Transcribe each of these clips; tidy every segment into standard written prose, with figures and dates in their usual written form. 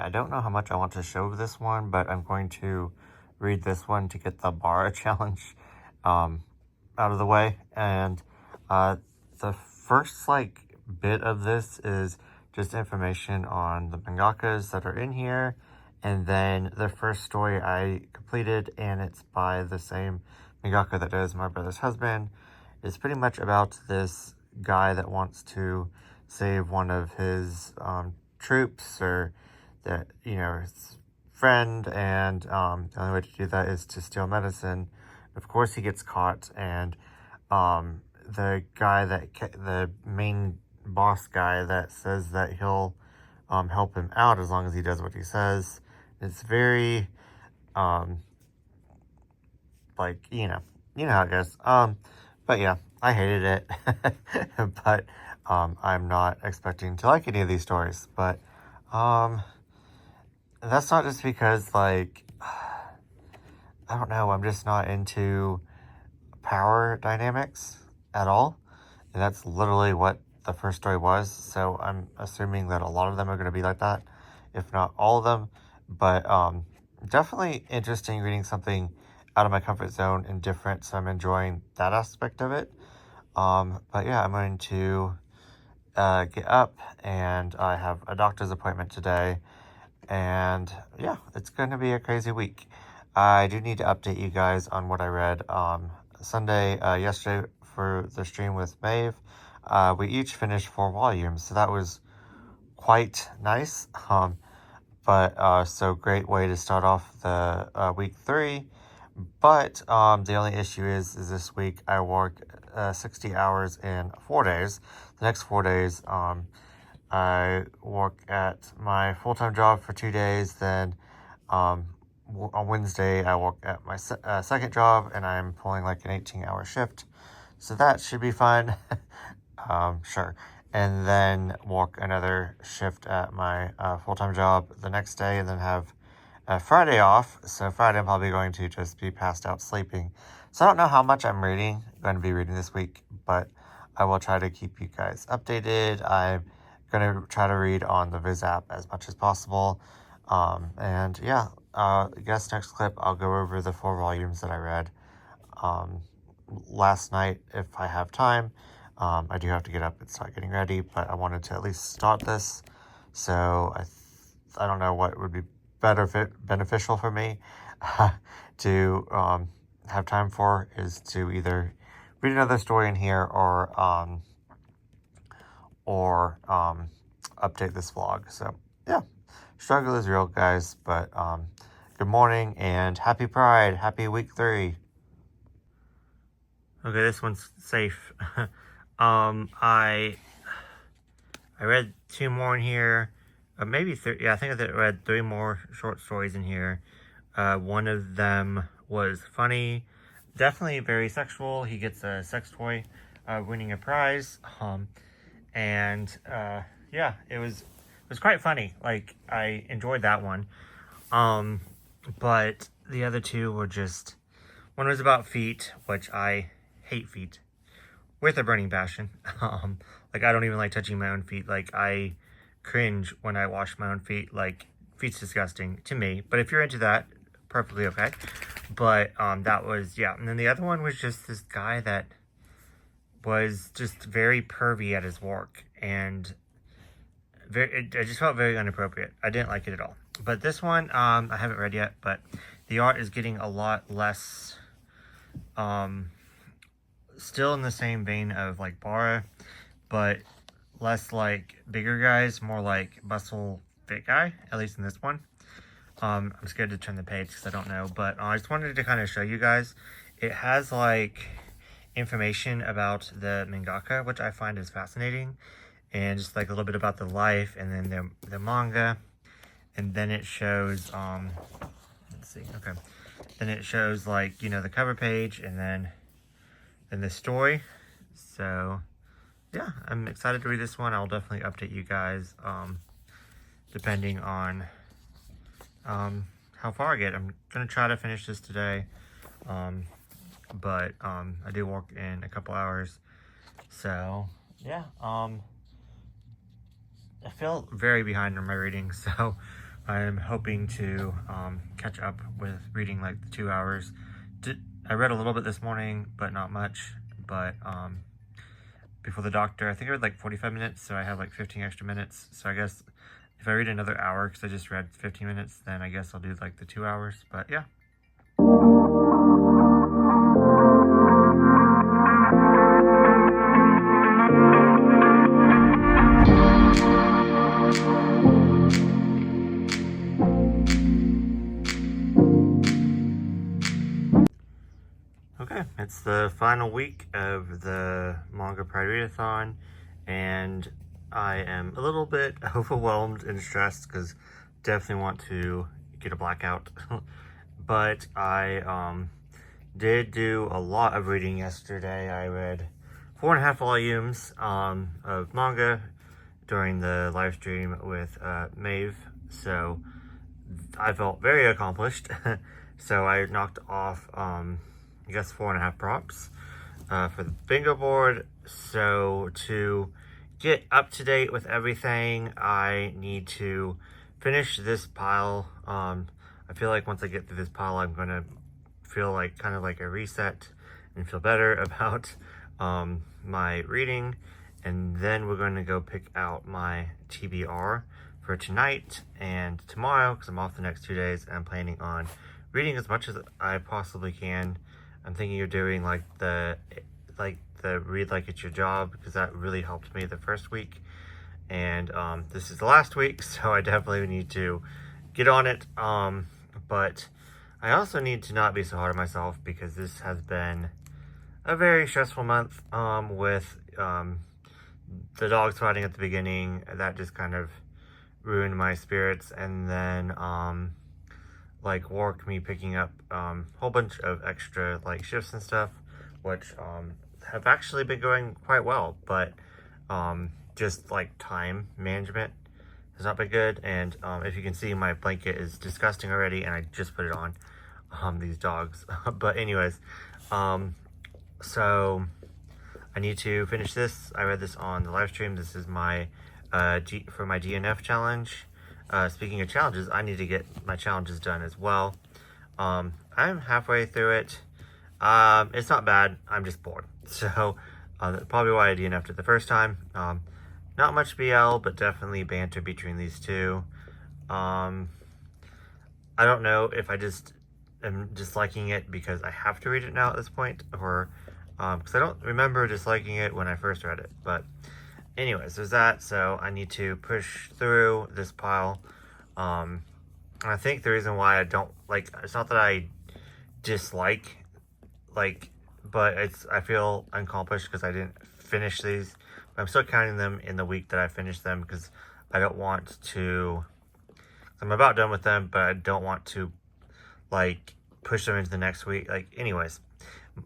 I don't know how much I want to show this one, but I'm going to read this one to get the bar challenge out of the way. And the first bit of this is just information on the mangakas that are in here, and then the first story I completed, and it's by the same mangaka that does My Brother's Husband. It's pretty much about this guy that wants to save one of his troops, or that, his friend, and the only way to do that is to steal medicine. Of course he gets caught, and the guy the main boss guy that says that he'll help him out as long as he does what he says. It's very how it goes. But yeah, I hated it. But I'm not expecting to like any of these stories. But that's not just because I don't know, I'm just not into power dynamics at all. And that's literally what the first story was. So I'm assuming that a lot of them are going to be like that, if not all of them. But definitely interesting reading something out of my comfort zone and different. So I'm enjoying that aspect of it. But yeah, I'm going to get up, and I have a doctor's appointment today. And yeah, it's going to be a crazy week. I do need to update you guys on what I read Sunday, yesterday for the stream with Maeve. We each finished 4 volumes, so that was quite nice. So great way to start off the week 3. But the only issue is this week I work 60 hours in 4 days. The next 4 days, I work at my full-time job for 2 days. Then on Wednesday, I work at my second job, and I'm pulling an 18-hour shift. So that should be fun. Sure. And then work another shift at my full-time job the next day, and then have Friday off. So Friday I'm probably going to just be passed out sleeping. So I don't know how much I'm going to be reading this week, but I will try to keep you guys updated. I'm going to try to read on the Viz app as much as possible. And yeah, I guess next clip I'll go over the 4 volumes that I read last night if I have time. I do have to get up and start getting ready, but I wanted to at least start this. So I don't know what would be beneficial for me to have time for, is to either read another story in here or update this vlog. So yeah, struggle is real, guys. But good morning and happy Pride, happy week 3. Okay, this one's safe. I read 2 more in here. Maybe 3. Yeah, I think I read 3 more short stories in here. One of them was funny. Definitely very sexual. He gets a sex toy, winning a prize. Yeah, it was quite funny. I enjoyed that one. But the other 2 were just... One was about feet, which I hate feet with a burning passion. I don't even like touching my own feet. I cringe when I wash my own feet. Feet's disgusting to me. But if you're into that, perfectly okay. But that was, yeah. And then the other one was just this guy that was just very pervy at his work, and it just felt very inappropriate. I didn't like it at all. But this one, I haven't read yet, but the art is getting a lot less, still in the same vein of Bara, but less bigger guys, more muscle fit guy, at least in this one. I'm scared to turn the page because I don't know, but I just wanted to kind of show you guys. It has information about the mangaka, which I find is fascinating, and just a little bit about the life, and then the manga, and then it shows let's see, okay, then it shows the cover page, and then the story. So yeah, I'm excited to read this one. I'll definitely update you guys depending on how far I get. I'm gonna try to finish this today, but I do work in a couple hours. So yeah, I feel very behind on my reading, so I'm hoping to catch up with reading like the 2 hours. I read a little bit this morning, but not much. But before the doctor, I think I read like 45 minutes, so I have like 15 extra minutes. So I guess if I read another hour, because I just read 15 minutes, then I guess I'll do like the 2 hours. But yeah. Okay, it's the final week of the Manga Readathon, and I am a little bit overwhelmed and stressed because definitely want to get a blackout. But I did do a lot of reading yesterday. I read 4.5 volumes of manga during the live stream with Maeve, so I felt very accomplished. So I knocked off I guess 4.5 props for the bingo board. So to get up to date with everything, I need to finish this pile. I feel like once I get through this pile, I'm gonna feel like kind of like a reset and feel better about my reading. And then we're going to go pick out my TBR for tonight and tomorrow, because I'm off the next 2 days. I'm planning on reading as much as I possibly can. I'm thinking of doing like the read like it's your job, because that really helped me the first week. And this is the last week, so I definitely need to get on it. But I also need to not be so hard on myself, because this has been a very stressful month with the dogs fighting at the beginning. That just kind of ruined my spirits. And then like work, me picking up a whole bunch of extra like shifts and stuff, which have actually been going quite well, but just like time management has not been good. And if you can see, my blanket is disgusting already, and I just put it on these dogs. But anyways, so I need to finish this. I read this on the live stream. This is my for my DNF challenge. Speaking of challenges, I need to get my challenges done as well. I'm halfway through it. It's not bad. I'm just bored. So that's probably why I DNF'd it the first time. Not much BL, but definitely banter between these two. I don't know if I just am disliking it because I have to read it now at this point, or because I don't remember disliking it when I first read it. But anyways, there's that. So I need to push through this pile. I think the reason why I don't like, it's not that I dislike, like, but I feel accomplished because I didn't finish these. But I'm still counting them in the week that I finished them, because I don't want to, I'm about done with them, but I don't want to like push them into the next week. Like, anyways,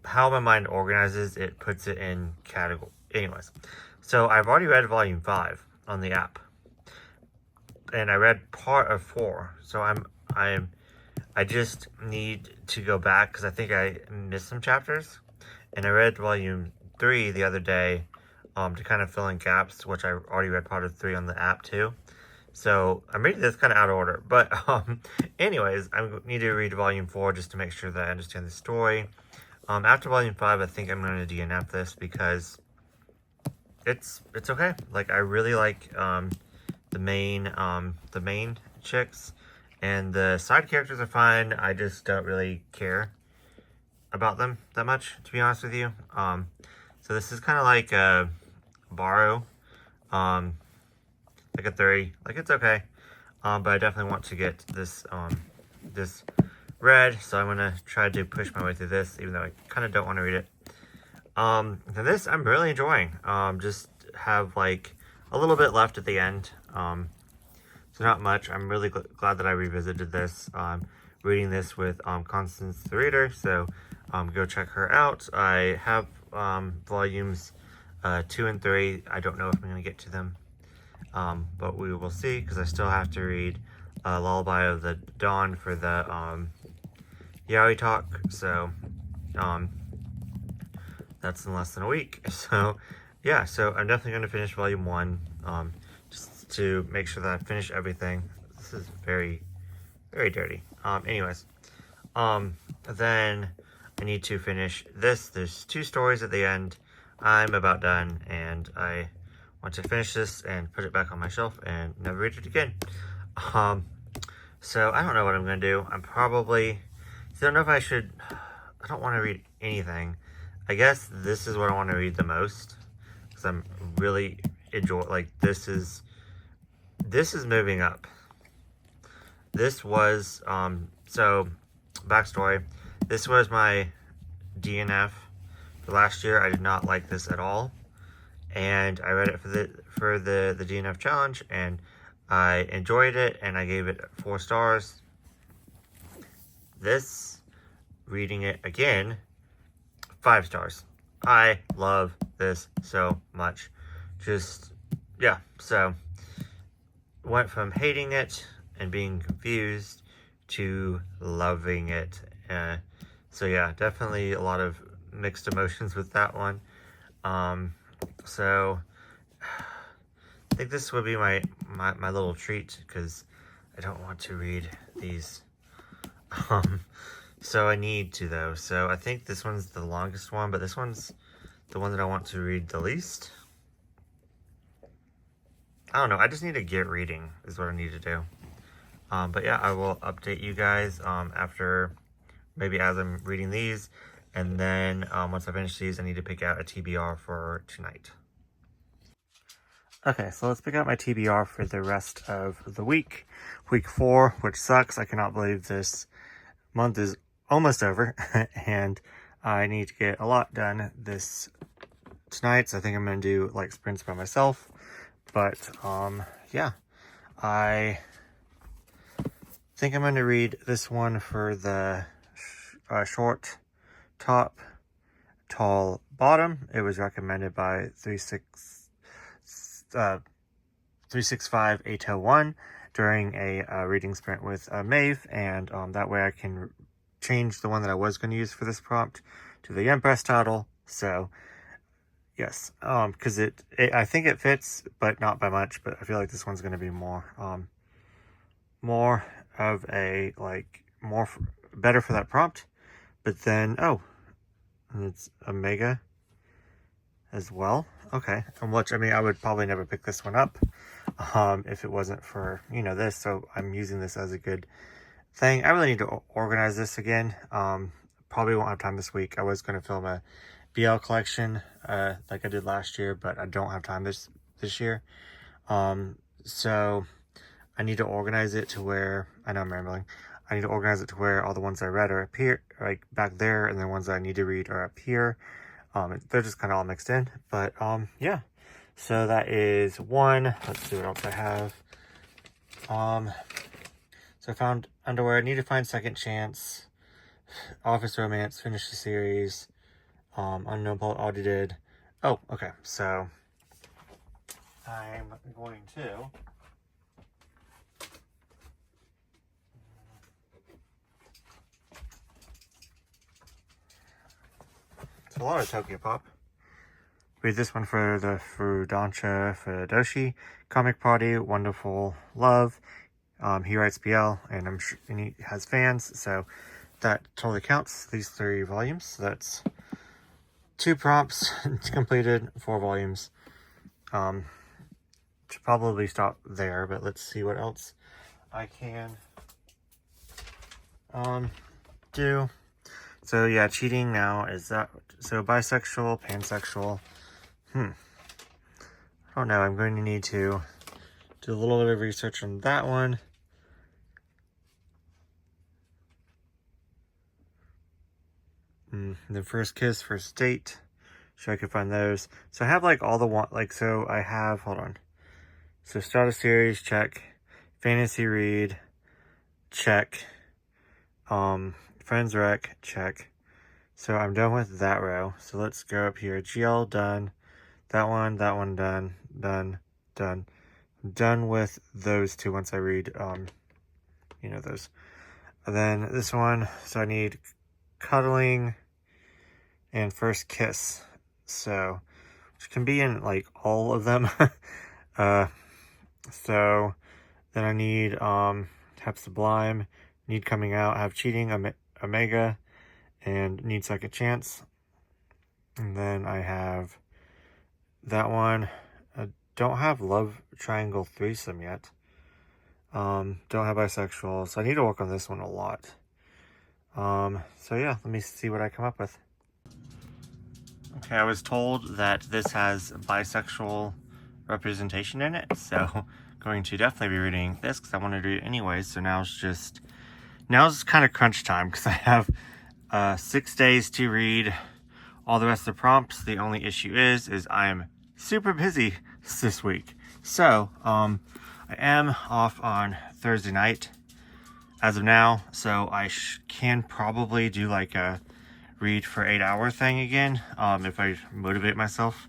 how my mind organizes, it puts it in category. Anyways, so I've already read volume 5 on the app, and I read part of 4. So I just need to go back, because I think I missed some chapters, and I read volume 3 the other day to kind of fill in gaps, which I already read part of 3 on the app too. So I'm reading this kind of out of order, but anyways, I need to read volume 4 just to make sure that I understand the story. After volume 5, I think I'm going to DNF this, because it's okay. Like, I really like the main chicks, and the side characters are fine. I just don't really care about them that much, to be honest with you. So this is kind of like a borrow, like a 3. Like, it's okay, but I definitely want to get this this read, so I'm gonna try to push my way through this, even though I kind of don't want to read it. This I'm really enjoying. Just have like a little bit left at the end. So not much. I'm really glad that I revisited this. Reading this with Constance the Reader, so go check her out. I have volumes 2 and 3. I don't know if I'm gonna get to them, but we will see, because I still have to read Lullaby of the Dawn for the Yaoi talk. So that's in less than a week. So yeah, so I'm definitely going to finish volume 1, just to make sure that I finish everything. This is very, very dirty. Anyways, then I need to finish this. There's 2 stories at the end. I'm about done, and I want to finish this and put it back on my shelf and never read it again. So I don't know what I'm gonna do. I'm probably, I don't know if I should, I don't want to read anything. I guess this is what I want to read the most, because I'm really like, this is moving up. This was, so, backstory, this was my DNF for last year. I did not like this at all, and I read it for the DNF challenge, and I enjoyed it, and I gave it 4 stars. This, reading it again, 5 stars. I love this so much. Just, yeah, so went from hating it and being confused to loving it. So yeah, definitely a lot of mixed emotions with that one. So I think this would be my little treat, because I don't want to read these. So I need to, though. So I think this one's the longest one, but this one's the one that I want to read the least. I don't know. I just need to get reading is what I need to do. But yeah, I will update you guys after, maybe as I'm reading these. And then once I finish these, I need to pick out a TBR for tonight. Okay, so let's pick out my TBR for the rest of the week. Week 4, which sucks. I cannot believe this month is almost over. And I need to get a lot done tonight. So I think I'm going to do like sprints by myself. But yeah, I think I'm going to read this one for the short top, tall bottom. It was recommended by 365801 during a reading sprint with Maeve, and that way I can change the one that I was going to use for this prompt to the Empress title. So yes, because I think it fits, but not by much. But I feel like this one's going to be more of a, like, better for that prompt. But then, oh, and it's a Mega as well. Okay, and which, I mean, I would probably never pick this one up if it wasn't for, this. So I'm using this as a good thing. I really need to organize this again. Probably won't have time this week. I was going to film a BL collection like I did last year, but I don't have time this year. So I need to organize it to where, I know I'm rambling, I need to organize it to where all the ones I read are up here, like back there, and the ones that I need to read are up here. They're just kind of all mixed in, but yeah. So that is one. Let's see what else I have. So I found underwear. I need to find Second Chance, Office Romance, finish the series, Unknown Poet Audited. Oh, okay. So I'm going to a lot of Tokyo Pop. Read this one for the Fudancha Fudoshi Comic Party, Wonderful Love. He writes BL, and he has fans, so that totally counts. These 3 volumes. So that's 2 prompts completed, 4 volumes. Should probably stop there, but let's see what else I can do. So yeah, cheating now is that, so bisexual, pansexual. I don't know. I'm going to need to do a little bit of research on that one. The First Kiss, First Date. Sure, I could find those. So I have like all the so I have, hold on. So start a series, check. Fantasy read, check. Friends rec, check. So I'm done with that row. So let's go up here. GL done. That one done. Done. I'm done with those 2 once I read, those. And then this one, so I need Cuddling and First Kiss. So, which can be in like all of them. So Then I need have Sublime, need Coming Out, have Cheating, Omega, and need Second Chance. And then I have that one. I don't have Love Triangle Threesome yet. Don't have Bisexual, so I need to work on this one a lot. So yeah, let me see what I come up with. Okay, I was told that this has bisexual representation in it, so going to definitely be reading this because I want to do it anyways. So now's kind of crunch time because I have 6 days to read all the rest of the prompts. The only issue is I'm super busy this week. So I am off on Thursday night as of now, so I can probably do like a read for 8-hour thing again if I motivate myself.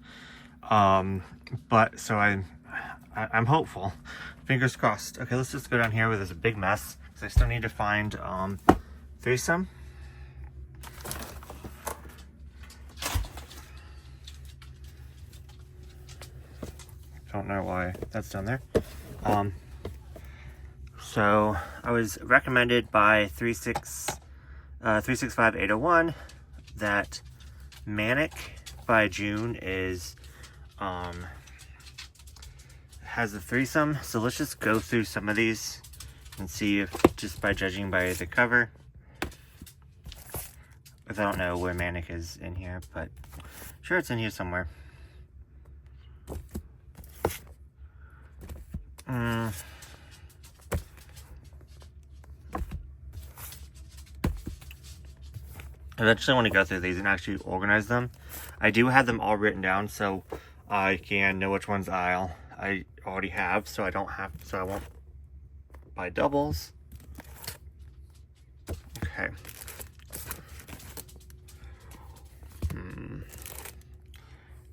But so I'm hopeful. Fingers crossed. Okay, let's just go down here where there's a big mess because I still need to find threesome. Don't know why that's down there. So I was recommended by 365801 that Manic by June is has a threesome. So let's just go through some of these and see if, just by judging by the cover, if I don't know where Manic is in here, but sure it's in here somewhere. Eventually I want to go through these and actually organize them. I do have them all written down so I can know which ones I already have, so I won't buy doubles. Okay.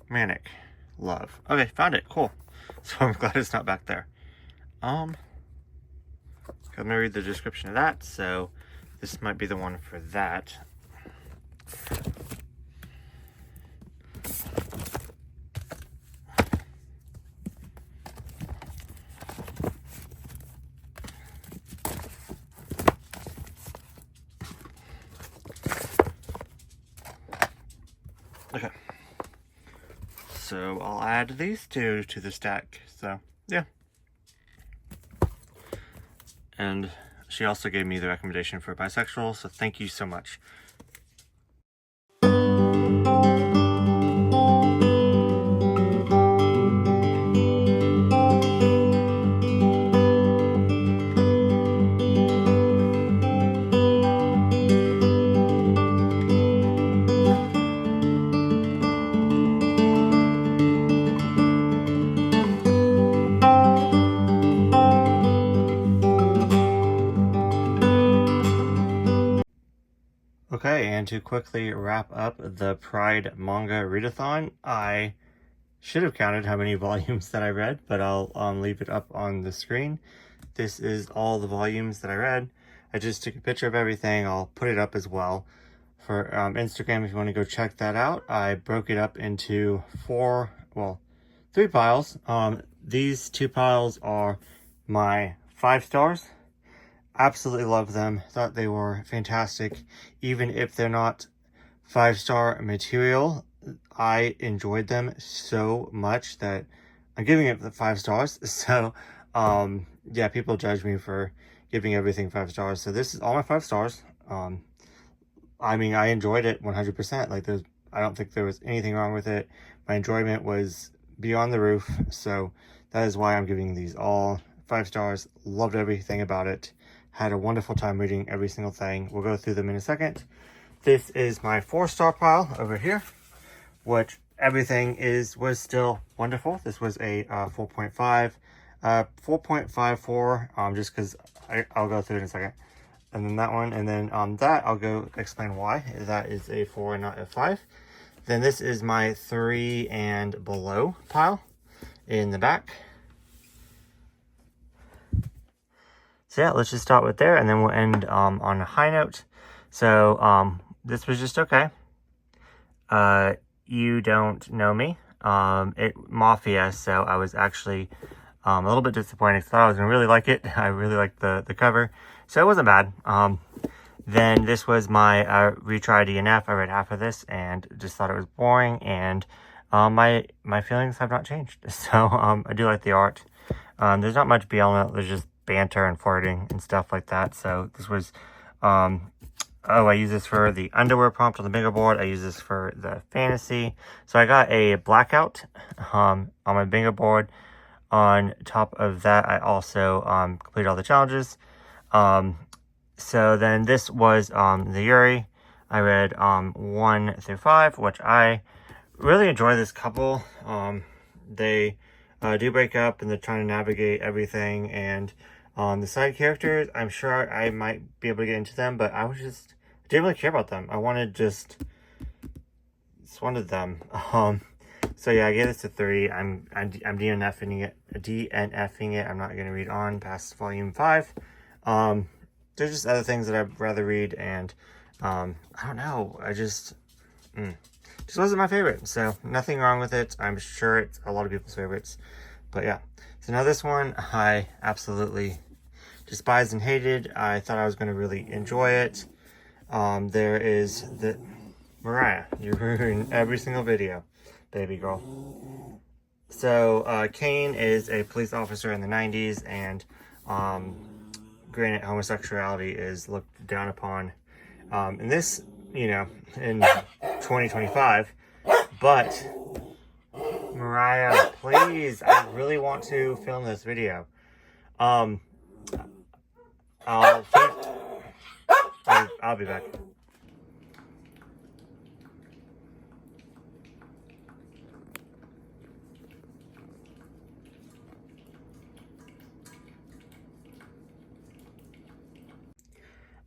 Manic. Love. Okay, found it. Cool. So I'm glad it's not back there. I'm gonna read the description of that, so this might be the one for that. Okay. So I'll add these two to the stack. So yeah. And she also gave me the recommendation for bisexual, so thank you so much. Okay, and to quickly wrap up the Pride Manga Readathon, I should have counted how many volumes that I read, but I'll leave it up on the screen. This is all the volumes that I read. I just took a picture of everything. I'll put it up as well for Instagram if you want to go check that out. I broke it up into 3 piles. These 2 piles are my 5 stars. Absolutely love them. Thought they were fantastic. Even if they're not 5-star material, I enjoyed them so much that I'm giving it the 5 stars. So, yeah, people judge me for giving everything 5 stars. So this is all my 5 stars. I mean, I enjoyed it 100%. Like, I don't think there was anything wrong with it. My enjoyment was beyond the roof. So that is why I'm giving these all 5 stars. Loved everything about it. Had a wonderful time reading every single thing. We'll go through them in a second. This is my 4-star pile over here, which everything was still wonderful. This was a 4.5, 4.54, just because I'll go through it in a second. And then that one, and then that I'll go explain why that is a 4 and not a 5. Then this is my 3 and below pile in the back. So yeah, let's just start with there, and then we'll end on a high note. So this was just okay. You don't know me. Mafia, so I was actually A little bit disappointing. I thought I was gonna really like it. I really liked the cover, so it wasn't bad. Then this was my retry DNF. I read half of this and just thought it was boring, and my feelings have not changed. So I do like the art. There's not much BL, there's just banter and flirting and stuff like that. So this was I use this for the underwear prompt on the bingo board. I use this for the fantasy. So I got a blackout on my bingo board. On top of that, I also completed all the challenges. So then this was the Yuri. I read 1 through 5, which I really enjoy this couple. They do break up and they're trying to navigate everything. And the side characters, I'm sure I might be able to get into them, but I didn't really care about them. I wanted just wanted them. So yeah, I gave this a 3. I'm DNFing it. I'm not gonna read on past volume 5. There's just other things that I'd rather read, and I don't know. I just wasn't my favorite. So nothing wrong with it. I'm sure it's a lot of people's favorites, but yeah. So now this one, I absolutely despised and hated. I thought I was gonna really enjoy it. There is the Mariah. You ruin every single video, baby girl. So Kane is a police officer in the 90s, and granted, homosexuality is looked down upon in this, in 2025. But Mariah, please, I really want to film this video. I'll be back.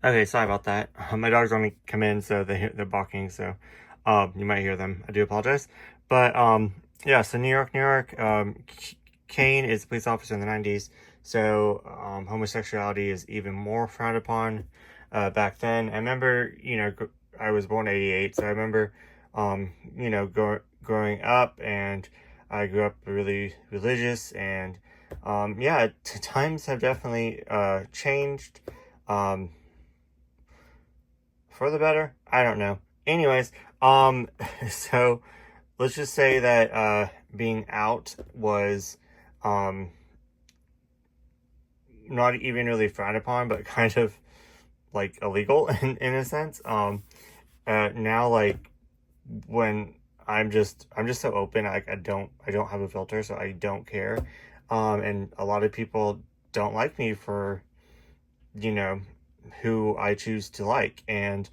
Okay, sorry about that. My dogs only come in, so they're barking, so you might hear them. I do apologize. But yeah, so New York. Kane is a police officer in the 90s, so homosexuality is even more frowned upon back then. I remember, I was born in 88, so I remember, growing up, and I grew up really religious, and yeah, times have definitely changed. For the better? I don't know. Anyways, so let's just say that being out was not even really frowned upon, but kind of like illegal in a sense. Now, like, when I'm just so open, I don't have a filter, so I don't care. And a lot of people don't like me for, who I choose to like, and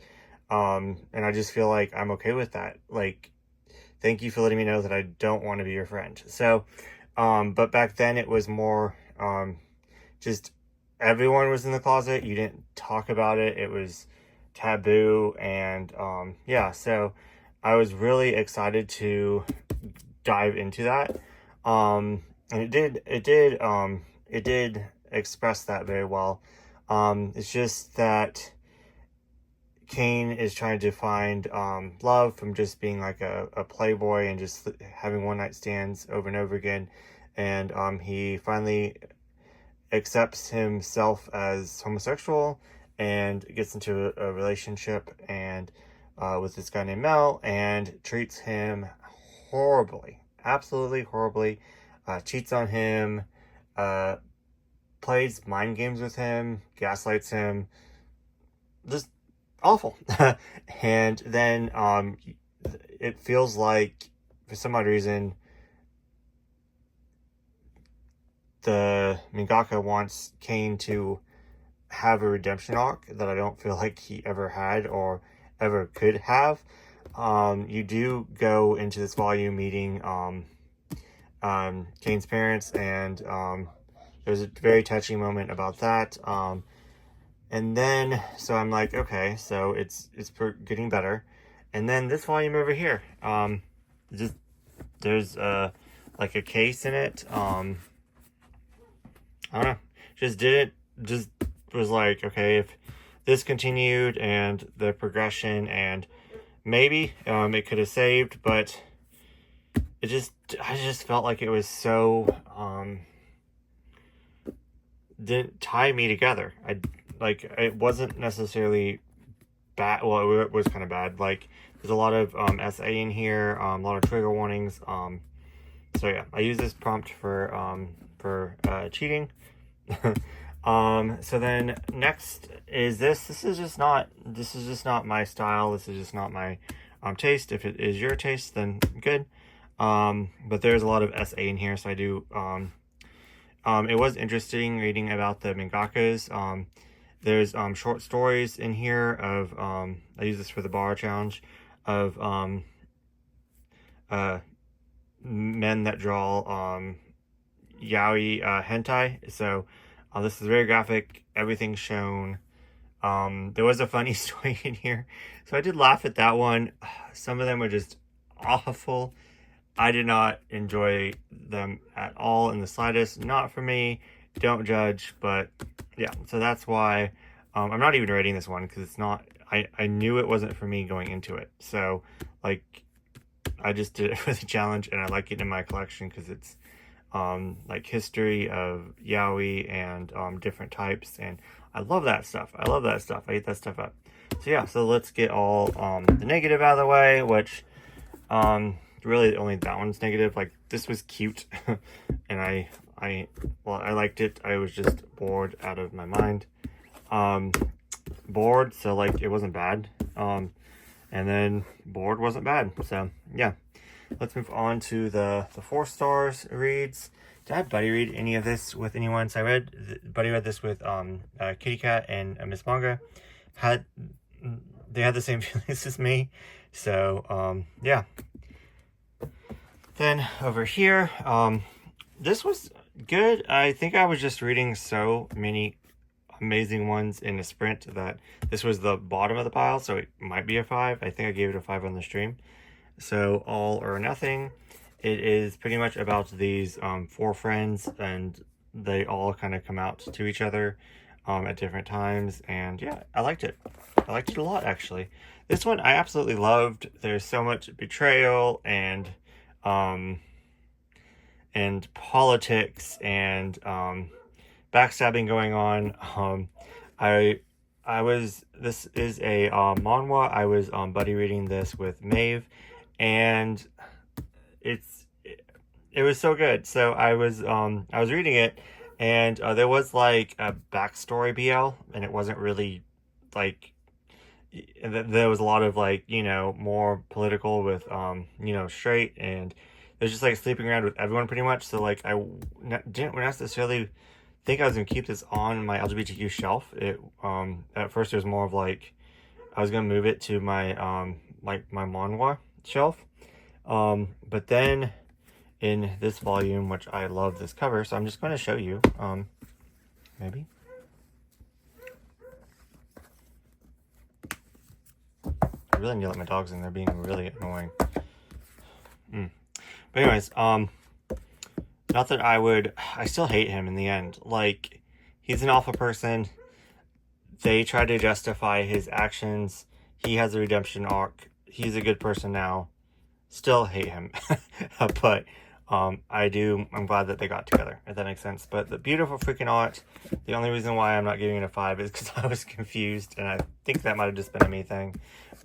I just feel like I'm okay with that. Like, thank you for letting me know that I don't want to be your friend. So, but back then it was more, just everyone was in the closet. You didn't talk about it. It was taboo. And, yeah, so I was really excited to dive into that. And it did express that very well. It's just that Kane is trying to find love from just being like a playboy and just having one night stands over and over again. And he finally accepts himself as homosexual and gets into a relationship and with this guy named Mel, and treats him horribly, absolutely horribly, cheats on him, plays mind games with him, gaslights him, just awful. And then it feels like, for some odd reason, the mangaka wants Kane to have a redemption arc that I don't feel like he ever had or ever could have. You do go into this volume meeting Kane's parents, and there's a very touching moment about that. And then, so I'm like, okay, so it's getting better. And then this volume over here, there's like a case in it. I don't know, just was like, okay, if this continued and the progression, and maybe it could have saved, but I just felt like it was so didn't tie me together. It wasn't necessarily bad. Well, it was kind of bad. Like, there's a lot of SA in here, a lot of trigger warnings. So yeah, I use this prompt for cheating. So then next is this. This is just not my style. This is just not my taste. If it is your taste, then good. But there's a lot of SA in here, so I do. It was interesting reading about the mangakas. There's short stories in here of I use this for the bar challenge of men that draw yaoi hentai. So this is very graphic. Everything's shown. There was a funny story in here, so I did laugh at that one. Some of them were just awful. I did not enjoy them at all in the slightest. Not for me. Don't judge. But yeah, so that's why I'm not even rating this one, because it's not. I knew it wasn't for me going into it. So like, I just did it for the challenge, and I like it in my collection because it's like history of yaoi and different types, and I love that stuff. I eat that stuff up. So yeah, so let's get all the negative out of the way, which really only that one's negative. Like, this was cute and I liked it. I was just bored out of my mind. Bored, so like, it wasn't bad. And then bored wasn't bad. So yeah, let's move on to the 4 stars reads. Did I buddy read any of this with anyone? So I buddy read this with Kitty Cat and Miss Manga. They had the same feelings as me. So yeah. Then over here, this was good. I think I was just reading so many amazing ones in a sprint that this was the bottom of the pile, so it might be a 5. I think I gave it a 5 on the stream. So All or Nothing. It is pretty much about these 4 friends, and they all kind of come out to each other at different times, and yeah, I liked it. I liked it a lot, actually. This one I absolutely loved. There's so much betrayal and politics and backstabbing going on. This is a manhwa. I was buddy reading this with Maeve, and it was so good. So I was reading it, and there was like a backstory BL, and it wasn't really like, there was a lot of like, you know, more political with you know, straight, and there's just like sleeping around with everyone pretty much. So like, I didn't necessarily think I was gonna keep this on my LGBTQ shelf. It at first it was more of like, I was gonna move it to my like my manhwa shelf, but then in this volume, which I love this cover, so I'm just going to show you maybe. I really need to let my dogs in. They're being really annoying. But anyways, not that I still hate him in the end. Like, he's an awful person. They try to justify his actions. He has a redemption arc. He's a good person now. Still hate him. But I'm glad that they got together, if that makes sense. But the beautiful freaking art. The only reason why I'm not giving it a 5 is because I was confused, and I think that might have just been a me thing.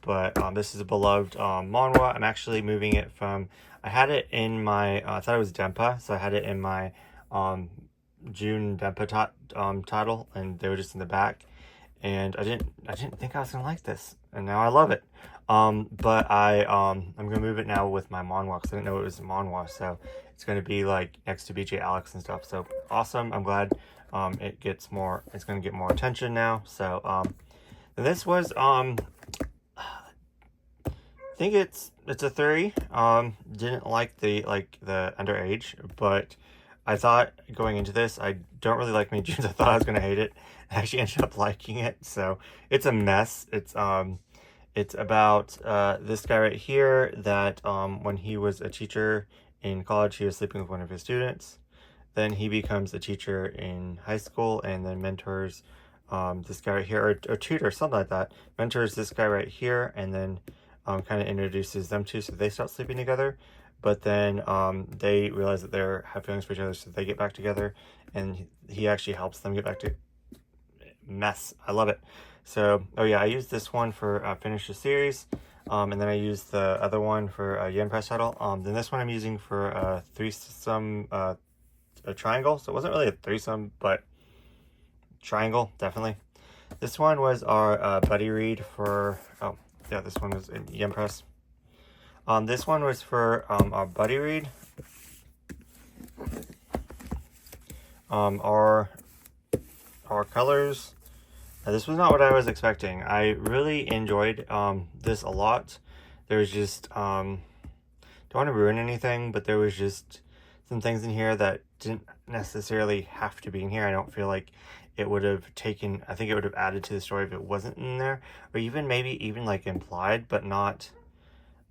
But this is a beloved manhwa. I'm actually moving it from, I had it in my, I thought it was Denpa, so I had it in my June Denpa title, and they were just in the back. And I didn't think I was gonna like this, and now I love it. But I'm gonna move it now with my manhwa, because I didn't know it was a manhwa, so it's gonna be like next to BJ Alex and stuff. So awesome! I'm glad it's gonna get more attention now. So this was I think it's a 3. Didn't like the underage, but I thought going into this, I don't really like May Junes. I thought I was gonna hate it. I actually ended up liking it. So it's a mess. It's about this guy right here that when he was a teacher in college, he was sleeping with one of his students. Then he becomes a teacher in high school, and then mentors this guy right here, or tutor, something like that. Mentors this guy right here, and then kind of introduces them two, so they start sleeping together. but then they realize that they have feelings for each other, so they get back together, and he actually helps them get back to mess. I love it. So, oh yeah, I used this one for finish the series, and then I used the other one for Yen Press title. Then this one I'm using for threesome, a triangle. So it wasn't really a threesome, but triangle, definitely. This one was our buddy read for, oh yeah, this one was in Yen Press. This one was for our buddy read. Our colors. This was not what I was expecting. I really enjoyed this a lot. There was just, don't want to ruin anything, but there was just some things in here that didn't necessarily have to be in here. I don't feel like it would have taken, I think it would have added to the story if it wasn't in there, or even maybe even like implied, but not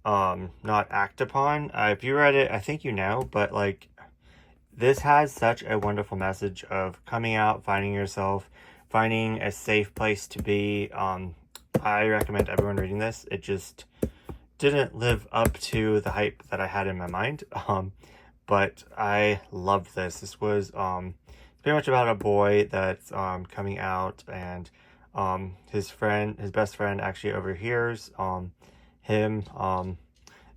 act upon. If you read it, I think you know, but like, this has such a wonderful message of coming out, finding yourself, finding a safe place to be. I recommend everyone reading this. It just didn't live up to the hype that I had in my mind. But I loved this. This was pretty much about a boy that's coming out, and his best friend actually overhears him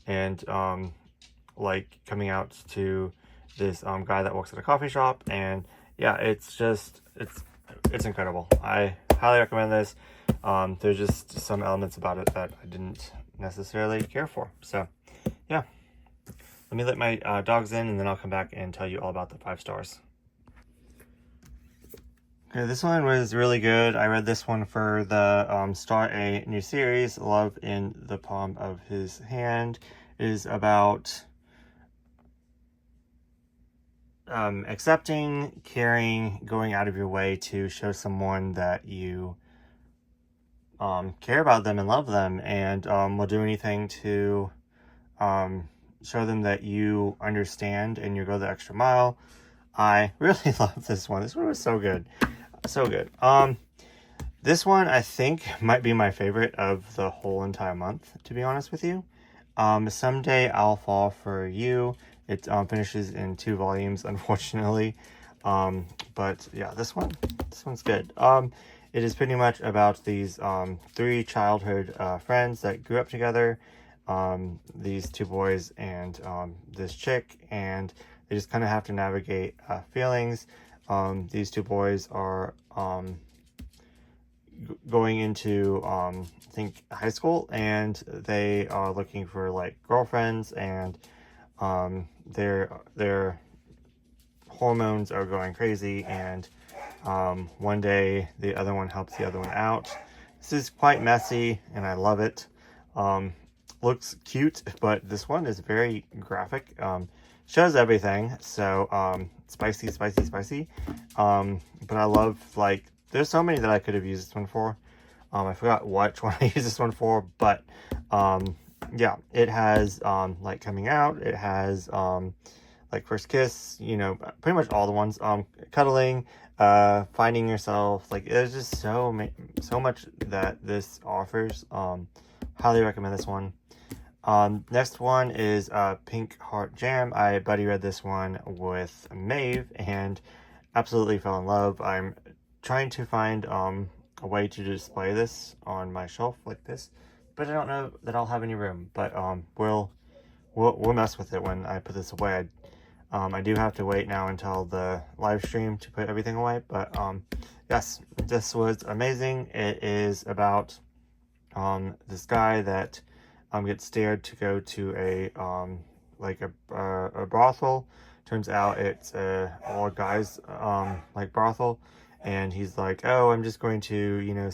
and like coming out to this guy that works at a coffee shop. And yeah, it's incredible. I highly recommend this. There's just some elements about it that I didn't necessarily care for. So yeah, let me let my dogs in, and then I'll come back and tell you all about the 5 stars. Okay, this one was really good. I read this one for the start a new series, Love in the Palm of His Hand. It is about accepting, caring, going out of your way to show someone that you care about them and love them, and will do anything to show them that you understand and you go the extra mile. I really love this one. This one was so good. So good. This one I think might be my favorite of the whole entire month, to be honest with you. Someday I'll Fall for You. It finishes in 2 volumes, unfortunately. But yeah, this one's good. It is pretty much about these 3 childhood friends that grew up together. These 2 boys and this chick, and they just kind of have to navigate feelings. These 2 boys are going into I think high school, and they are looking for like girlfriends, and their hormones are going crazy, and one day the other one helps the other one out. This is quite messy, and I love it. Looks cute, but this one is very graphic. Shows everything, so spicy. But I love, like, there's so many that I could have used this one for. I forgot which one I used this one for, but yeah, it has like coming out, it has like first kiss, you know, pretty much all the ones, cuddling, finding yourself. Like, there's just so much that this offers. Highly recommend this one. Next one is Pink Heart Jam. I buddy read this one with Maeve and absolutely fell in love. I'm trying to find a way to display this on my shelf like this, but I don't know that I'll have any room. But we'll mess with it when I put this away. I do have to wait now until the live stream to put everything away, but yes, this was amazing. It is about this guy that gets dared to go to a brothel. Turns out it's a all guys like brothel, and he's like, oh, I'm just going to, you know,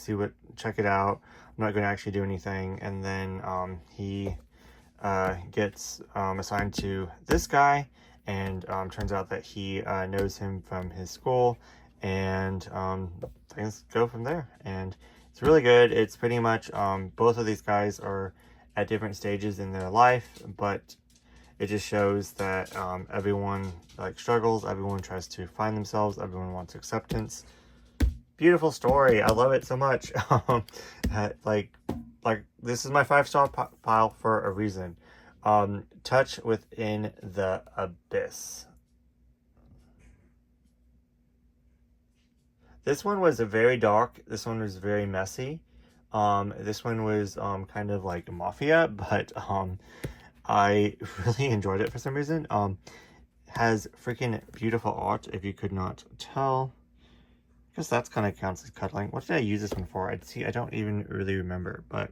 check it out. I'm not going to actually do anything. And then he gets assigned to this guy, and turns out that he knows him from his school, and things go from there. And it's really good. It's pretty much both of these guys are at different stages in their life, but it just shows that everyone like struggles, everyone tries to find themselves, everyone wants acceptance. Beautiful story. I love it so much. Like this is my 5-star pile for a reason. Touch Within the Abyss. This one was very dark. This one was very messy. This one was kind of like mafia, but I really enjoyed it for some reason. Has freaking beautiful art, if you could not tell. I guess that's kind of counts as cuddling. What did I use this one for? I don't even really remember, but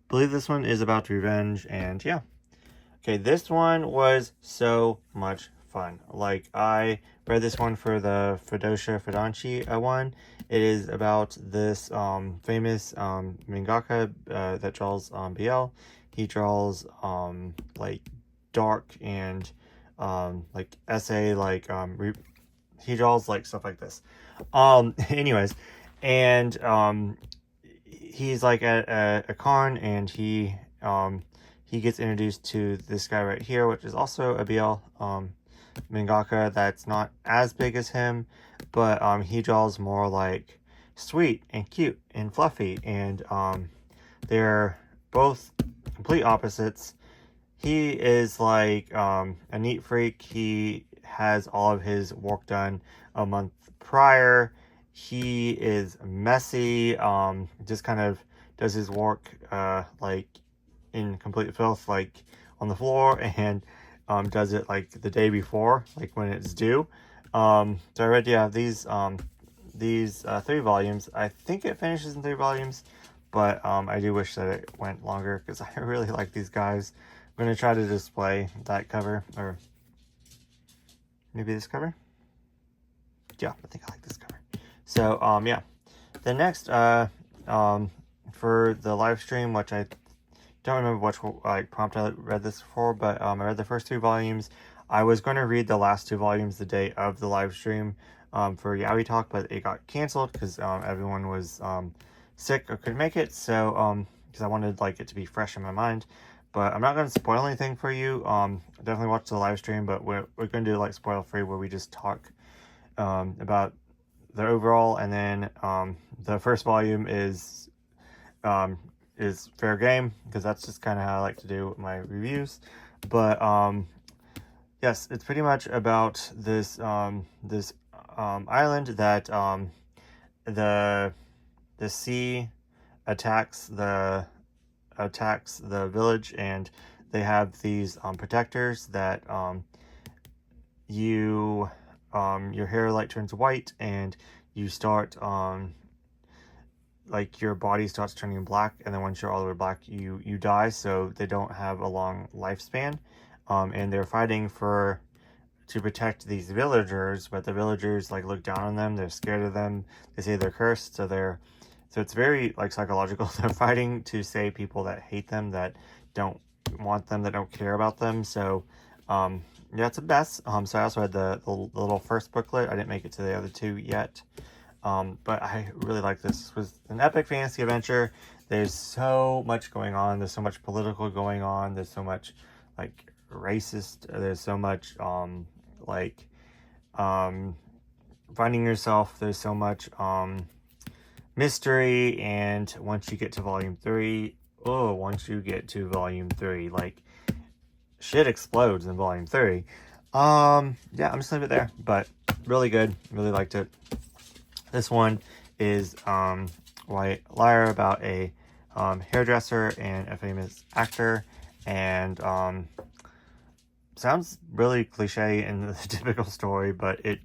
believe this one is about revenge, and yeah. Okay, this one was so much fun. Like, I read this one for the Fidanchi one. It is about this famous mangaka that draws BL. He draws like dark and like essay, like he draws like stuff like this. Anyways, and he's like at a con, and he gets introduced to this guy right here, which is also a BL mangaka that's not as big as him, but he draws more like sweet and cute and fluffy, and they're both complete opposites. He is like a neat freak. He has all of his work done a month prior. He is messy, just kind of does his work like in complete filth, like on the floor, and does it like the day before, like when it's due. So I read, yeah, these 3 volumes. I think it finishes in 3 volumes, but I do wish that it went longer, because I really like these guys. I'm going to try to display that cover, or maybe this cover. Yeah, I think I like this cover. So yeah, the next for the live stream, which I don't remember which like prompt I read this for, but I read the first 2 volumes. I was going to read the last 2 volumes the day of the live stream for Yaoi Talk, but it got canceled because everyone was sick or couldn't make it. So because I wanted like it to be fresh in my mind. But I'm not going to spoil anything for you. Definitely watch the live stream, but we're going to do like spoil free, where we just talk about the overall, and then the first volume is fair game, because that's just kind of how I like to do my reviews. But yes, it's pretty much about this this island that the sea attacks the village, and they have these protectors that you your hair like turns white, and you start like your body starts turning black, and then once you're all the way black, you die. So they don't have a long lifespan, and they're fighting to protect these villagers, but the villagers like look down on them. They're scared of them. They say they're cursed, so it's very like psychological. They're fighting to save people that hate them, that don't want them, that don't care about them. So yeah, it's a mess. So I also had the little first booklet. I didn't make it to the other 2 yet. But I really like this. This was an epic fantasy adventure. There's so much going on. There's so much political going on. There's so much like racist. There's so much like finding yourself. There's so much mystery. And once you get to volume 3, like shit explodes in volume 3. Yeah, I'm just leave it there. But really good. Really liked it. This one is White Liar, about a hairdresser and a famous actor, and sounds really cliche in the typical story, but it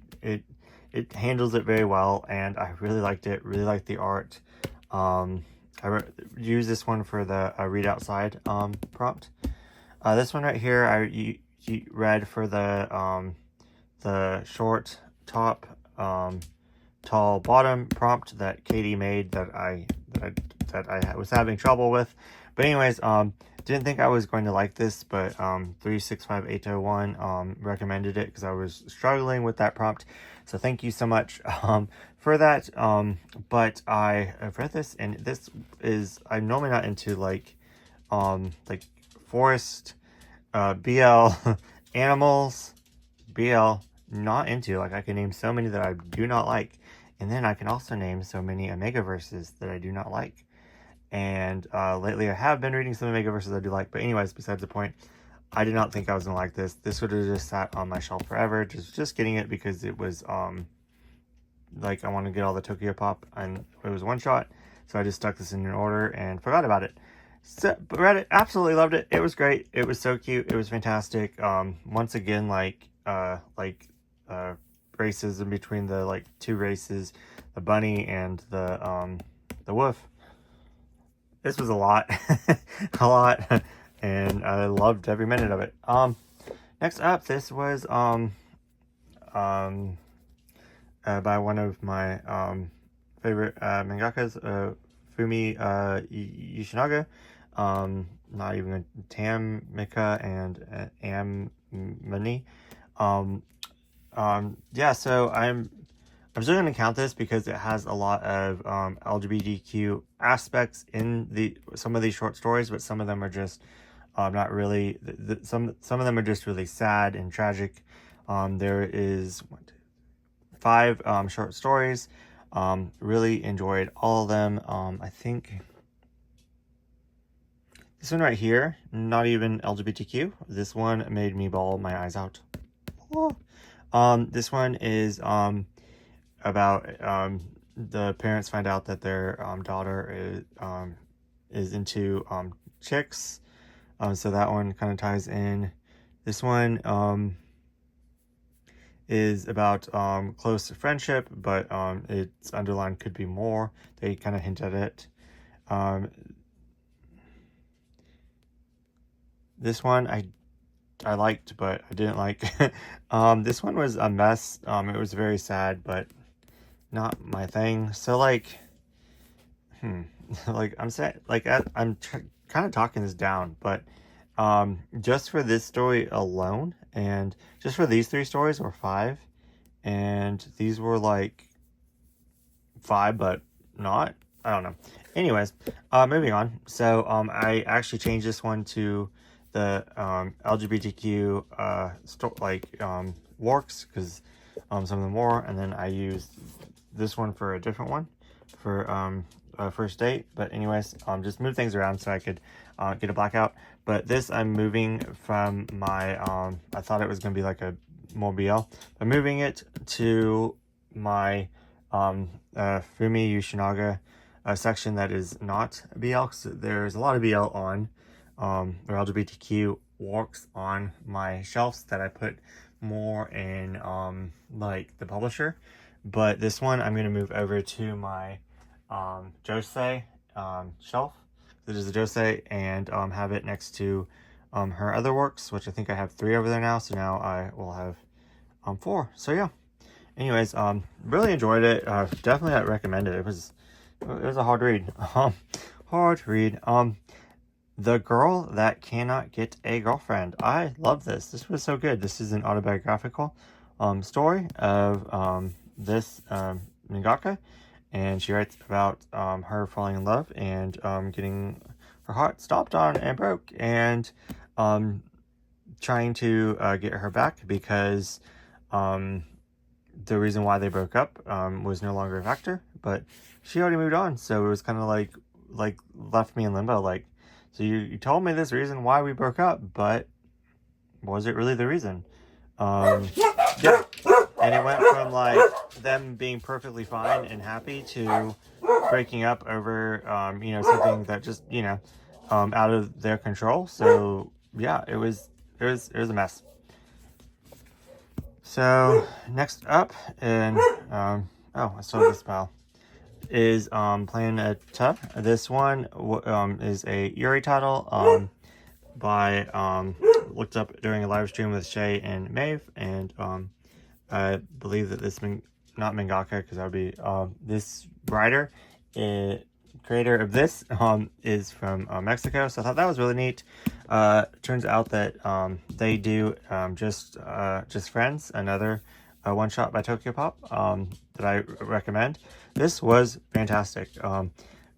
handles it very well, and I really liked it. Really liked the art. I used this one for the read outside prompt. This one right here, I read for the short top tall bottom prompt that Katie made, that I was having trouble with. But anyways, didn't think I was going to like this, but 365801 recommended it because I was struggling with that prompt. So thank you so much for that. But I've read this, and this is, I'm normally not into like forest BL animals. BL, not into. Like, I can name so many that I do not like. And then I can also name so many Omega verses that I do not like. And lately I have been reading some Omega verses I do like. But anyways, besides the point, I did not think I was going to like this. This would have just sat on my shelf forever. Just getting it because it was, like, I want to get all the Tokyo Pop. And it was one shot. So I just stuck this in an order and forgot about it. So, but read it, absolutely loved it. It was great. It was so cute. It was fantastic. Once again, races in between the like two races, the bunny and the wolf. This was a lot, a lot, and I loved every minute of it. Next up, this was by one of my favorite mangakas, Fumi Yoshinaga. Not even Tamika and Amani. Yeah, so I'm still going to count this because it has a lot of LGBTQ aspects in some of these short stories, but some of them are just not really. Some of them are just really sad and tragic. There is 5 short stories. Really enjoyed all of them. I think this one right here, not even LGBTQ. This one made me bawl my eyes out. Oh. This one is about the parents find out that their daughter is into chicks. So that one kind of ties in. This one is about close friendship, but its underlined could be more. They kind of hint at it. This one I liked, but I didn't like. This one was a mess. It was very sad, but not my thing. So like, like I'm saying, like I'm kind of talking this down, but just for this story alone, and just for these 3 stories were 5, and these were like 5, but not. I don't know. Anyways, moving on. So I actually changed this one to the LGBTQ works because some of them were, and then I used this one for a different one for first date. But anyways, just move things around so I could get a blackout. But this I'm moving from my I thought it was gonna be like a more BL. I'm moving it to my Fumi Yoshinaga section that is not BL, because there's a lot of BL on or LGBTQ works on my shelves that I put more in like the publisher. But this one I'm going to move over to my josei shelf. It is a josei, and have it next to her other works, which I think I have 3 over there now. So now I will have 4. So yeah. Anyways, really enjoyed it. Definitely I'd recommend it. It was a hard read. Hard read. The Girl That Cannot Get a Girlfriend. I love this. This was so good. This is an autobiographical story of this mangaka, and she writes about her falling in love and getting her heart stomped on and broke, and trying to get her back because the reason why they broke up was no longer a factor, but she already moved on. So it was kind of like left me in limbo. Like, so you told me this reason why we broke up, but was it really the reason? Yeah. And it went from like them being perfectly fine and happy to breaking up over something that just out of their control. So yeah, it was a mess. So next up, and I still have this pile, is Playing a Tub. This one is a Yuri title by looked up during a live stream with Shay and Maeve, and I believe that this not mangaka, because that would be this writer, creator of this is from Mexico. So I thought that was really neat. Turns out that they do just Friends, another one shot by Tokyo Pop that I recommend. This was fantastic.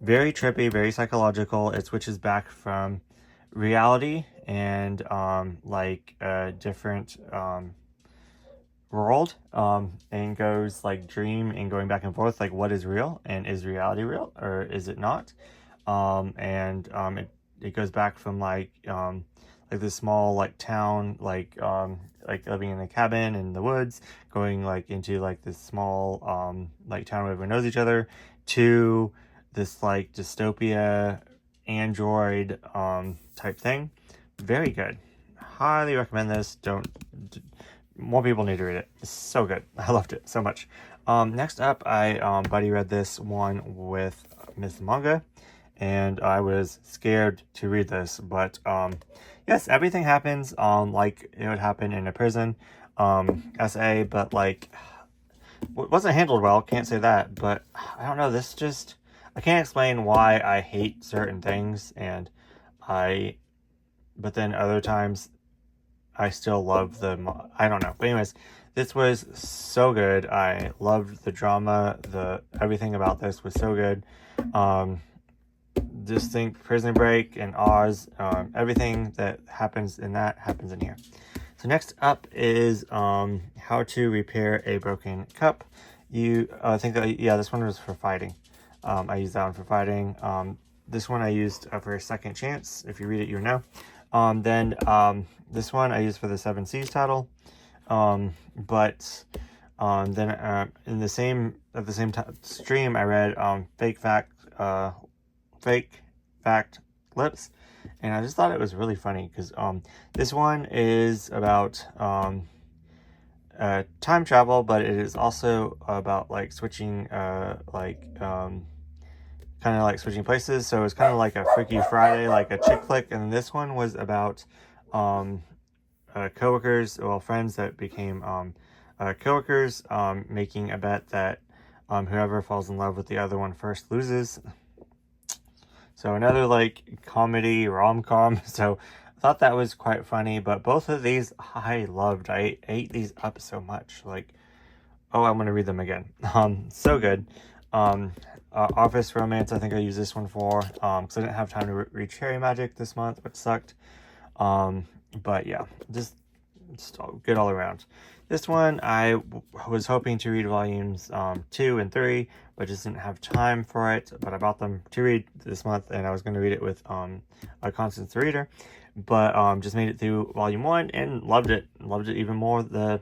Very trippy, very psychological. It switches back from reality and different world, and goes like dream and going back and forth, like what is real and is reality real or is it not? It goes back from like this small like town, like living in a cabin in the woods, going like into like this small like town where everyone knows each other, to this like dystopia android type thing. Very good. Highly recommend this. More people need to read it. It's so good. I loved it so much. Next up, I buddy read this one with Miss Manga, and I was scared to read this, but yes, everything happens like it would happen in a prison essay, but like wasn't handled well. Can't say that, but I don't know. This just, I can't explain why I hate certain things, but then other times I still love I don't know. But anyways, this was so good. I loved the drama. Everything about this was so good. Just think Prison Break and Oz, everything that happens in that happens in here. So next up is how to repair a broken cup. I think that, yeah, this one was for fighting. I used that one for fighting. This one I used for a second chance. If you read it, you know. Then this one I used for the 7 Seas title. Then in the same stream, I read Fake Fact Lips, and I just thought it was really funny because this one is about time travel, but it is also about like switching kind of like switching places. So it's kind of like a Freaky Friday, like a chick flick. And this one was about coworkers, well, friends that became coworkers, making a bet that whoever falls in love with the other one first loses. So another like comedy rom-com. So I thought that was quite funny, but both of these I loved. I ate these up so much. Like, oh, I'm gonna read them again. So good. Office Romance, I think I used this one for, because I didn't have time to read Cherry Magic this month, which sucked. But yeah, just good all around. This one, I was hoping to read volumes 2 and 3, but just didn't have time for it. But I bought them to read this month, and I was going to read it with a Constance the Reader. But just made it through volume 1 and loved it. Loved it even more the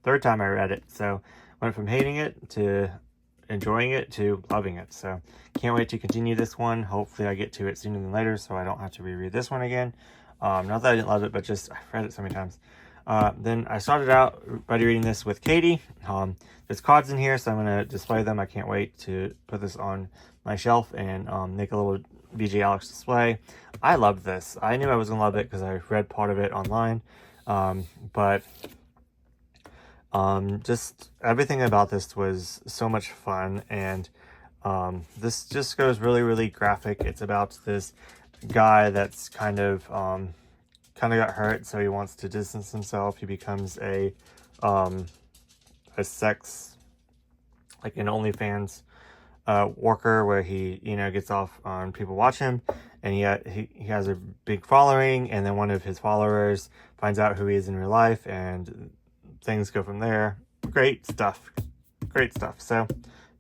third time I read it. So went from hating it to enjoying it to loving it. So can't wait to continue this one. Hopefully I get to it sooner than later, so I don't have to reread this one again. Not that I didn't love it, but just I've read it so many times. Then I started out by reading this with Katie. There's cards in here, so I'm going to display them. I can't wait to put this on my shelf and make a little BJ Alex display. I loved this. I knew I was going to love it because I read part of it online. But just everything about this was so much fun, and this just goes really, really graphic. It's about this guy that's kind of got hurt, so he wants to distance himself. He becomes a sex, like an OnlyFans worker, where he gets off on people watch him, and he has a big following, and then one of his followers finds out who he is in real life, and things go from there. Great stuff. So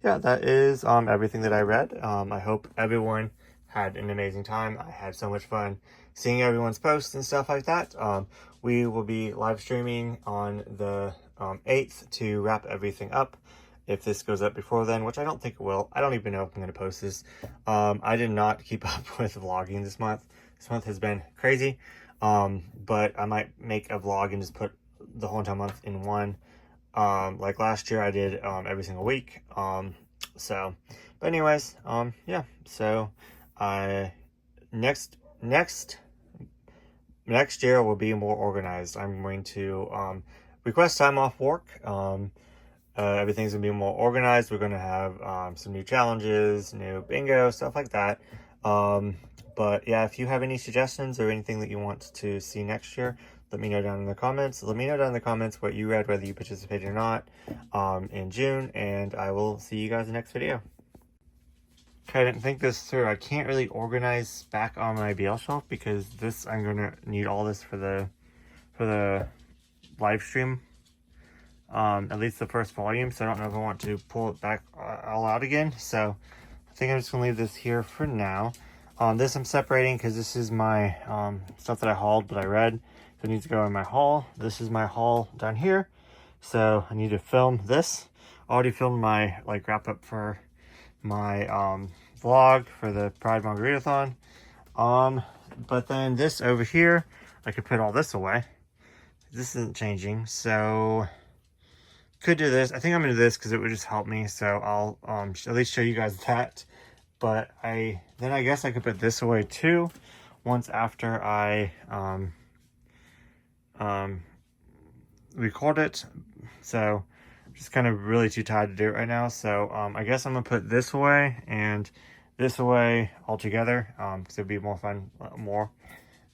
yeah, that is everything that I read. I hope everyone had an amazing time. I had so much fun seeing everyone's posts and stuff like that. We will be live streaming on the 8th to wrap everything up. If this goes up before then, which I don't think it will. I don't even know if I'm going to post this. I did not keep up with vlogging this month. This month has been crazy. But I might make a vlog and just put the whole entire month in one. Like last year I did every single week. But anyways, yeah. So next year will be more organized. I'm going to request time off work. Everything's gonna be more organized. We're gonna have some new challenges, new bingo, stuff like that. But yeah, if you have any suggestions or anything that you want to see next year, let me know down in the comments. Let me know down in the comments what you read, whether you participated or not, in June, and I will see you guys in the next video. Okay, I didn't think this through. I can't really organize back on my BL shelf because I'm gonna need all this for the live stream. at least the first volume, so I don't know if I want to pull it back all out again. So I think I'm just gonna leave this here for now. This I'm separating because this is my stuff that I hauled but I read, so it needs to go in my haul. This is my haul down here, so I need to film this. I already filmed my like wrap up for my vlog for the Pride Manga Readathon. But then this over here, I could put all this away. This isn't changing, so could do this. I think I'm gonna do this because it would just help me, so I'll at least show you guys that. But I guess I could put this away too once after I record it. So I'm just kind of really too tired to do it right now, so I guess I'm gonna put this away and this away all together, because it'd be more fun,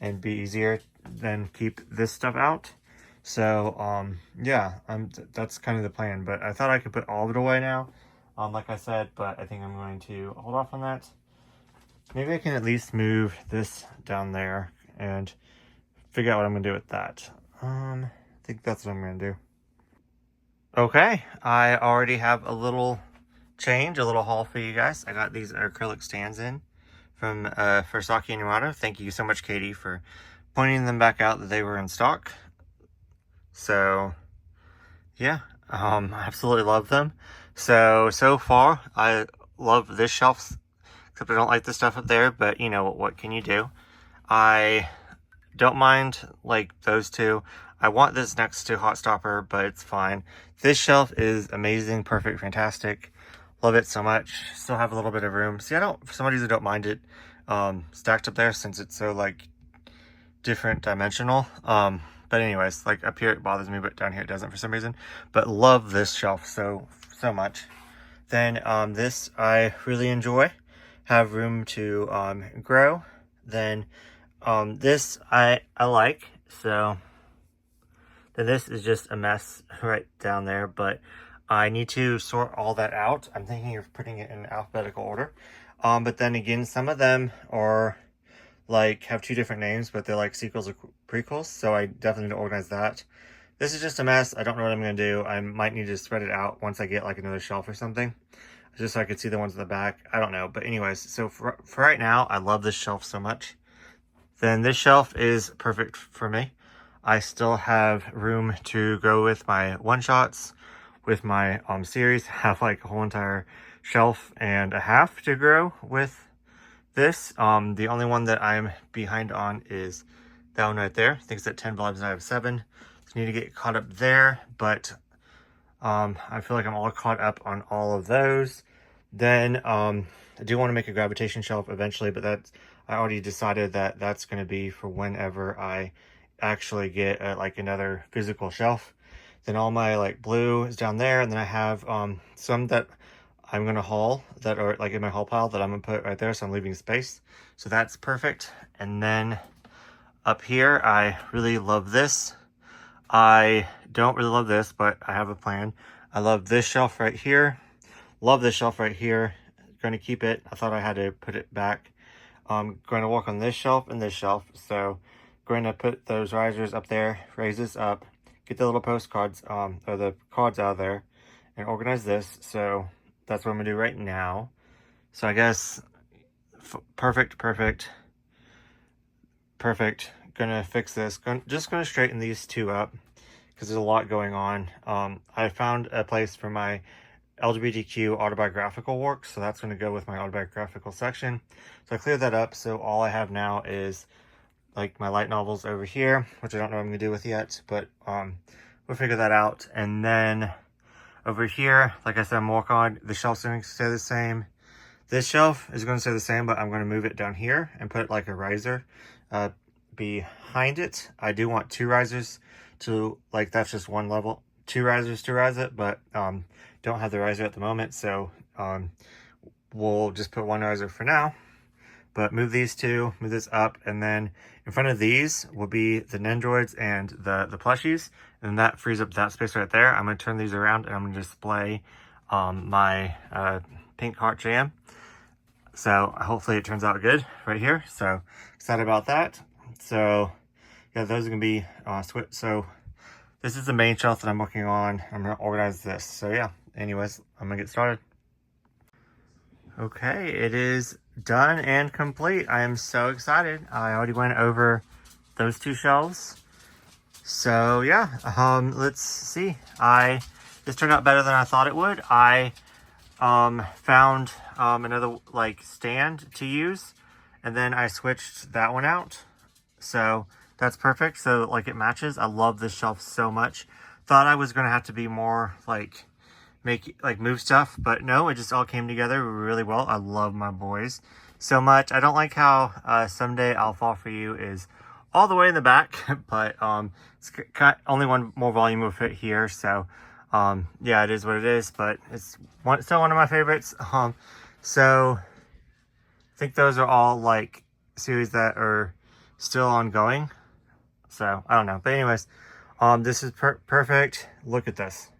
and be easier than keep this stuff out. So yeah, that's kind of the plan. But I thought I could put all of it away now, like I said, but I think I'm going to hold off on that. Maybe I can at least move this down there and figure out what I'm gonna do with that. I think that's what I'm gonna do. Okay, I already have a little change, a little haul for you guys. I got these acrylic stands in from Saki and Yamato. Thank you so much, Katie, for pointing them back out that they were in stock. So yeah, I absolutely love them. So far I love this shelf, except I don't like the stuff up there, but you know, what can you do? I don't mind like those two. I want this next to Hot Stopper, but it's fine. This shelf is amazing, perfect, fantastic. Love it so much. Still have a little bit of room. See, for some reason, I don't mind it stacked up there since it's so like different dimensional. But anyways, like up here it bothers me, but down here it doesn't for some reason. But love this shelf so much. Then this I really enjoy. Have room to grow. Then this I like. So then this is just a mess right down there, but I need to sort all that out. I'm thinking of putting it in alphabetical order. But then again, some of them are like have two different names, but they're like sequels or prequels, so I definitely need to organize that. This is just a mess. I don't know what I'm gonna do. I might need to spread it out once I get like another shelf or something, just so I could see the ones in the back. I don't know, but anyways, so for right now, I love this shelf so much. Then this shelf is perfect for me. I still have room to go with my one-shots, with my series. Have like a whole entire shelf and a half to grow with this. The only one that I'm behind on is that one right there. I think it's at 10 volumes and I have 7. So I need to get caught up there, but I feel like I'm all caught up on all of those. Then I do want to make a gravitation shelf eventually, but I already decided that that's going to be for whenever I actually get like another physical shelf. Then all my like blue is down there, and then I have some that I'm going to haul that are like in my haul pile that I'm going to put right there, so I'm leaving space. So that's perfect. And then up here, I really love this. I don't really love this, but I have a plan. I love this shelf right here. Love this shelf right here. Going to keep it. I thought I had to put it back. I'm going to work on this shelf and this shelf. So going to put those risers up there, raise this up, get the little postcards, or the cards out of there, and organize this. So that's what I'm gonna do right now. So I guess perfect. Gonna fix this. Just gonna straighten these two up because there's a lot going on. I found a place for my LGBTQ autobiographical work, so that's gonna go with my autobiographical section. So I cleared that up. So all I have now is like my light novels over here, which I don't know what I'm gonna do with yet, but we'll figure that out. And then over here, like I said, I'm working on the shelf's going to stay the same. This shelf is going to stay the same, but I'm going to move it down here and put like a riser behind it. I do want 2 risers to, like, that's just one level, 2 risers to rise it, but don't have the riser at the moment, so we'll just put 1 riser for now. But move these two, move this up, and then in front of these will be the Nendroids and the plushies, and that frees up that space right there. I'm going to turn these around, and I'm going to display my Pink Heart Jam. So hopefully it turns out good right here. So excited about that. So yeah, those are going to be so this is the main shelf that I'm working on. I'm gonna organize this. So yeah, anyways, I'm gonna get started. Okay, it is done and complete. I am so excited. I already went over those 2 shelves. So yeah, let's see. This turned out better than I thought it would. I found another like stand to use, and then I switched that one out. So that's perfect. So like it matches. I love this shelf so much. Thought I was gonna have to be more like move stuff, but no, it just all came together really well. I love my boys so much. I don't like how Someday I'll Fall For You is all the way in the back, but it's only one more volume will fit here. So yeah, it is what it is, but it's still one of my favorites. So I think those are all like series that are still ongoing. So I don't know, but anyways, this is perfect. Look at this.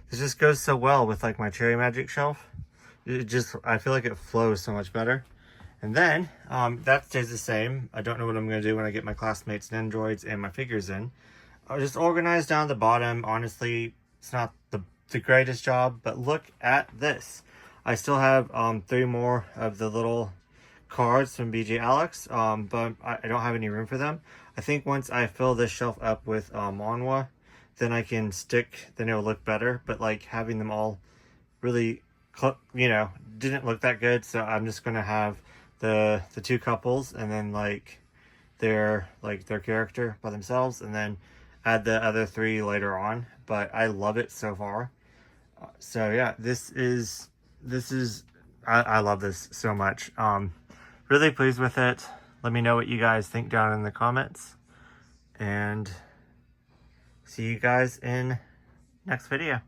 This just goes so well with like my Cherry Magic shelf. I feel like it flows so much better. And then that stays the same. I don't know what I'm gonna do when I get my classmates and androids and my figures in. I'll just organize down the bottom. Honestly, it's not the greatest job, but look at this. I still have 3 more of the little cards from BJ Alex, but I don't have any room for them. I think once I fill this shelf up with manhwa, then I can then it'll look better. But like having them all really, you know, didn't look that good. So I'm just gonna have the 2 couples, and then like their character by themselves, and then add the other 3 later on. But I love it so far. So yeah, I love this so much. Really pleased with it. Let me know what you guys think down in the comments, and see you guys in next video.